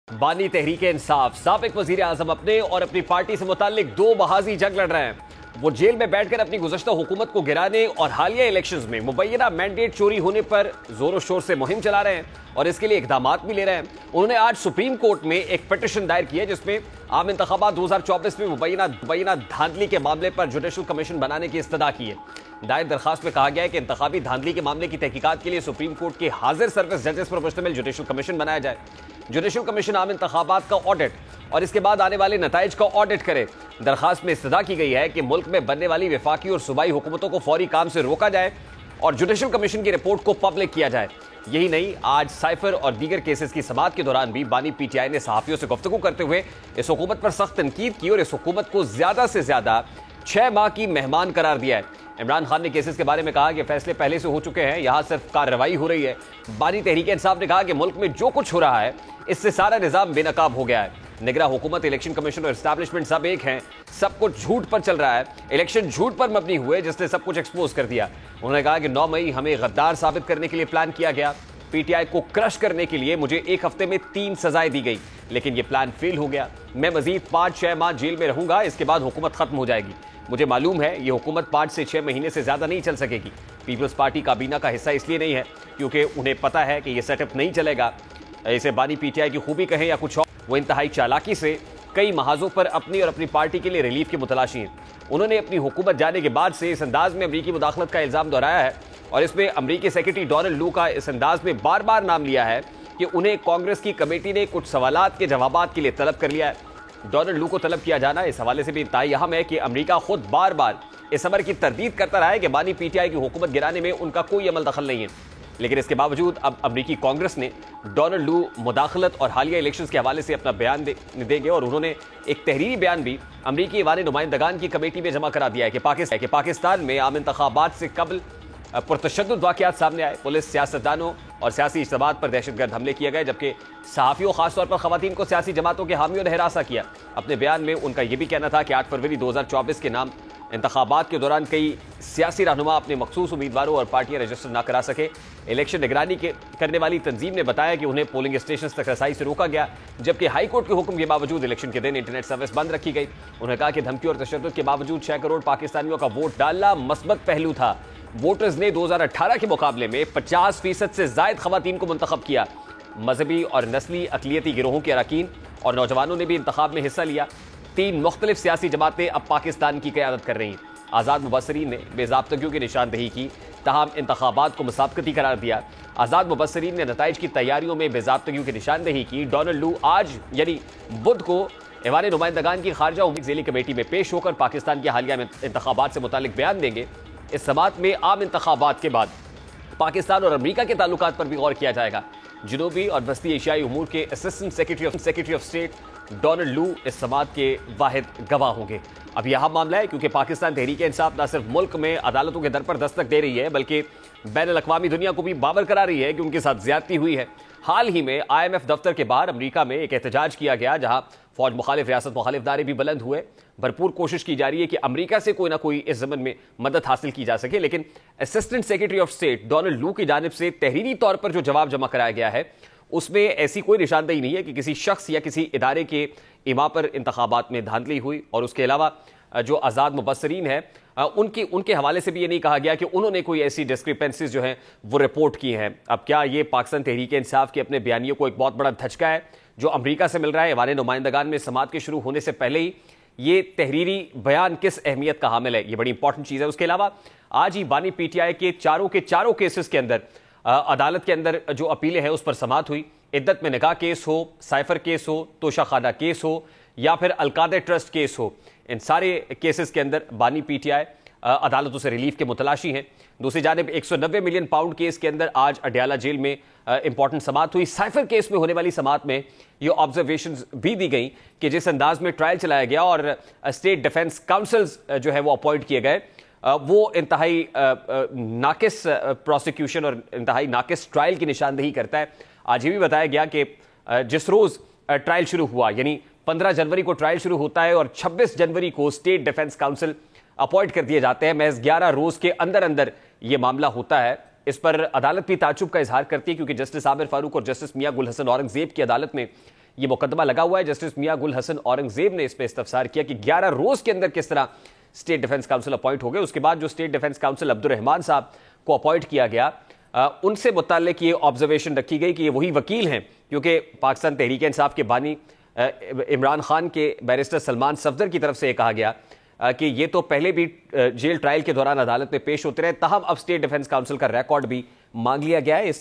بانی تحریک انصاف سابق وزیر اعظم اپنے اور اپنی پارٹی سے متعلق دو محاذی جنگ لڑ رہے ہیں۔ وہ جیل میں بیٹھ کر اپنی گزشتہ حکومت کو گرانے اور حالیہ الیکشنز میں مبینہ مینڈیٹ چوری ہونے پر زور و شور سے مہم چلا رہے ہیں اور اس کے لیے اقدامات بھی لے رہے ہیں۔ انہوں نے آج سپریم کورٹ میں ایک پٹیشن دائر کی ہے جس میں عام انتخابات 2024 میں مبینہ دھاندلی کے معاملے پر جوڈیشل کمیشن بنانے کی استدعا کی ہے۔ دائر درخواست میں کہا گیا ہے کہ انتخابی دھاندلی کے معاملے کی تحقیقات کے لیے سپریم کورٹ کے حاضر سروس ججز پر مشتمل جوڈیشل کمیشن بنایا جائے۔ جوڈیشل کمیشن عام انتخابات کا آڈٹ اور اس کے بعد آنے والے نتائج کا آڈٹ کرے۔ درخواست میں استدعا کی گئی ہے کہ ملک میں بننے والی وفاقی اور صوبائی حکومتوں کو فوری کام سے روکا جائے اور جوڈیشل کمیشن کی رپورٹ کو پبلک کیا جائے۔ یہی نہیں، آج سائفر اور دیگر کیسز کی سماعت کے دوران بھی بانی پی ٹی آئی نے صحافیوں سے گفتگو کرتے ہوئے اس حکومت پر سخت تنقید کی اور اس حکومت کو زیادہ سے زیادہ 6 ماہ کی مہمان قرار دیا ہے۔ عمران خان نے کیسز کے بارے میں کہا کہ فیصلے پہلے سے ہو چکے ہیں، یہاں صرف کارروائی ہو رہی ہے۔ بانی تحریک انصاف نے کہا کہ ملک میں جو کچھ ہو رہا ہے اس سے سارا نظام بے نقاب ہو گیا ہے۔ نگراں حکومت، الیکشن کمیشن اور اسٹیبلشمنٹ سب ایک ہیں، سب کچھ جھوٹ پر چل رہا ہے۔ الیکشن جھوٹ پر مبنی ہوئے جس نے سب کچھ ایکسپوز کر دیا۔ انہوں نے کہا کہ 9 مئی ہمیں غدار ثابت کرنے کے لیے پلان کیا گیا، پی ٹی آئی کو کرش کرنے کے لیے مجھے 1 ہفتے میں 3 سزائیں دی گئی، لیکن یہ پلان فیل ہو گیا۔ میں مزید 5-6 ماہ جیل میں رہوں گا، اس کے بعد حکومت ختم ہو جائے گی۔ مجھے معلوم ہے یہ حکومت 5 سے 6 مہینے سے زیادہ نہیں چل سکے گی۔ پیپلز پارٹی کابینہ کا حصہ اس لیے نہیں ہے کیونکہ انہیں پتہ ہے کہ یہ سیٹ اپ نہیں چلے گا۔ اسے بانی پی ٹی آئی کی خوبی کہیں یا کچھ اور، وہ انتہائی چالاکی سے کئی محاذوں پر اپنی اور اپنی پارٹی کے لیے ریلیف کے متلاشی ہیں۔ انہوں نے اپنی حکومت جانے کے بعد سے اس انداز میں امریکی مداخلت کا الزام دہرایا ہے اور اس میں امریکی سیکرٹری ڈونلڈ لو کا اس انداز میں بار بار نام لیا ہے کہ انہیں کانگریس کی کمیٹی نے کچھ سوالات کے جوابات کے لیے طلب کر لیا ہے۔ ڈونلڈ لو کو طلب کیا جانا اس حوالے سے بھی انتہائی اہم ہے کہ امریکہ خود بار بار اس امر کی تردید کرتا رہا ہے کہ بانی پی ٹی آئی کی حکومت گرانے میں ان کا کوئی عمل دخل نہیں ہے، لیکن اس کے باوجود اب امریکی کانگریس نے ڈونلڈ لو مداخلت اور حالیہ الیکشنز کے حوالے سے اپنا بیان دیں گے اور انہوں نے ایک تحریری بیان بھی امریکی ایوان نمائندگان کی کمیٹی میں جمع کرا دیا ہے کہ پاکستان میں عام انتخابات سے قبل پرتشدد واقعات سامنے آئے، پولیس، سیاستدانوں اور سیاسی اجتماعات پر دہشت گرد حملے کیے گئے، جبکہ صحافیوں خاص طور پر خواتین کو سیاسی جماعتوں کے حامیوں نے ہراساں کیا۔ اپنے بیان میں ان کا یہ بھی کہنا تھا کہ 8 فروری 2024 کے نام انتخابات کے دوران کئی سیاسی رہنما اپنے مخصوص امیدواروں اور پارٹیاں رجسٹر نہ کرا سکے۔ الیکشن نگرانی کرنے والی تنظیم نے بتایا کہ انہیں پولنگ اسٹیشنز تک رسائی سے روکا گیا، جبکہ ہائی کورٹ کے حکم کے باوجود الیکشن کے دن انٹرنیٹ سروس بند رکھی گئی۔ انہوں نے کہا کہ دھمکیوں اور تشدد کے باوجود 6 کروڑ پاکستانیوں کا ووٹ ڈالنا مثبت پہلو تھا۔ ووٹرز نے 2018 کے مقابلے میں 50% سے زائد خواتین کو منتخب کیا۔ مذہبی اور نسلی اقلیتی گروہوں کے اراکین اور نوجوانوں نے بھی انتخاب میں حصہ لیا۔ 3 مختلف سیاسی جماعتیں اب پاکستان کی قیادت کر رہی ہیں۔ آزاد مبصرین نے بے ضابطگیوں کی نشاندہی کی، تاہم انتخابات کو مسابقتی قرار دیا۔ آزاد مبصرین نے نتائج کی تیاریوں میں بے ضابطگیوں کی نشاندہی کی۔ ڈونلڈ لو آج یعنی بدھ کو ایوان نمائندگان کی خارجہ امور ذیلی کمیٹی میں پیش ہو کر پاکستان کے حالیہ انتخابات سے متعلق بیان دیں گے۔ اس سماعت میں عام انتخابات کے بعد پاکستان اور امریکہ کے تعلقات پر بھی غور کیا جائے گا۔ جنوبی اور وسطی ایشیائی امور کے assistant secretary of state Donald Lu اس سماعت کے واحد گواہ ہوں گے۔ اب یہ اہم معاملہ ہے کیونکہ پاکستان تحریک انصاف نہ صرف ملک میں عدالتوں کے در پر دستک دے رہی ہے بلکہ بین الاقوامی دنیا کو بھی باور کرا رہی ہے کہ ان کے ساتھ زیادتی ہوئی ہے۔ حال ہی میں IMF دفتر کے باہر امریکہ میں ایک احتجاج کیا گیا جہاں فوج مخالف، ریاست مخالف نعرے بھی بلند ہوئے۔ بھرپور کوشش کی جا رہی ہے کہ امریکہ سے کوئی نہ کوئی اس ضمن میں مدد حاصل کی جا سکے، لیکن assistant secretary of state Donald Lu کی جانب سے تحریری طور پر جو جواب جمع کرایا گیا ہے اس میں ایسی کوئی نشاندہی نہیں ہے کہ کسی شخص یا کسی ادارے کے ایما پر انتخابات میں دھاندلی ہوئی، اور اس کے علاوہ جو آزاد مبصرین ہیں ان کے حوالے سے بھی یہ نہیں کہا گیا کہ انہوں نے کوئی ایسی ڈسکریپنسیز جو ہیں وہ رپورٹ کی ہیں۔ اب کیا یہ پاکستان تحریک انصاف کے اپنے بیانیوں کو ایک بہت بڑا دھچکا ہے جو امریکہ سے مل رہا ہے؟ ایوان نمائندگان میں سماعت کے شروع ہونے سے پہلے ہی یہ تحریری بیان کس اہمیت کا حامل ہے، یہ بڑی امپورٹنٹ چیز ہے۔ اس کے علاوہ آج ہی بانی پی ٹی آئی کے چاروں کیسز کے اندر عدالت کے اندر جو اپیلیں ہیں اس پر سماعت ہوئی۔ عدت میں نکاح کیس ہو، سائفر کیس ہو، توشہ خانہ کیس ہو یا پھر القادہ ٹرسٹ کیس ہو، ان سارے کیسز کے اندر بانی پی ٹی آئی عدالتوں سے ریلیف کے متلاشی ہیں۔ دوسری جانب 190 ملین پاؤنڈ کیس کے اندر آج اڈیالہ جیل میں امپورٹنٹ سماعت ہوئی۔ سائفر کیس میں ہونے والی سماعت میں یہ آبزرویشنز بھی دی گئیں کہ جس انداز میں ٹرائل چلایا گیا اور اسٹیٹ ڈیفنس کاؤنسلز جو ہے وہ اپوائنٹ کیے گئے، وہ انتہائی ناقص پروسیکیوشن اور انتہائی ناقص ٹرائل کی نشاندہی کرتا ہے۔ آج یہ بھی بتایا گیا کہ جس روز ٹرائل شروع ہوا یعنی 15 جنوری کو ٹرائل شروع ہوتا ہے اور 26 جنوری کو اسٹیٹ ڈیفنس کاؤنسل اپوائنٹ کر دیے جاتے ہیں، محض 11 روز کے اندر یہ معاملہ ہوتا ہے۔ اس پر عدالت بھی تعجب کا اظہار کرتی ہے کیونکہ جسٹس عامر فاروق اور جسٹس میاں گل حسن اورنگزیب کی عدالت نے یہ مقدمہ لگا ہوا ہے. جسٹس میاں گل حسن اورنگزیب نے اس پہ استفسار کیا کہ 11 روز کے اندر کس طرح اسٹیٹ ڈیفنس کاؤنسل اپوائنٹ ہو گئے. اس کے بعد جو اسٹیٹ ڈیفنس کاؤنسل عبد الرحمان صاحب کو اپوائنٹ کیا گیا, ان سے متعلق یہ آبزرویشن رکھی گئی کہ یہ وہی وکیل ہیں, کیونکہ پاکستان تحریک انصاف کے بانی عمران خان کے بیرسٹر سلمان صفدر کی طرف سے یہ کہا گیا کہ یہ تو پہلے بھی جیل ٹرائل کے دوران عدالت میں پیش ہوتے رہے, تاہم اب اسٹیٹ ڈیفنس کاؤنسل کا ریکارڈ بھی مانگ لیا گیا ہے.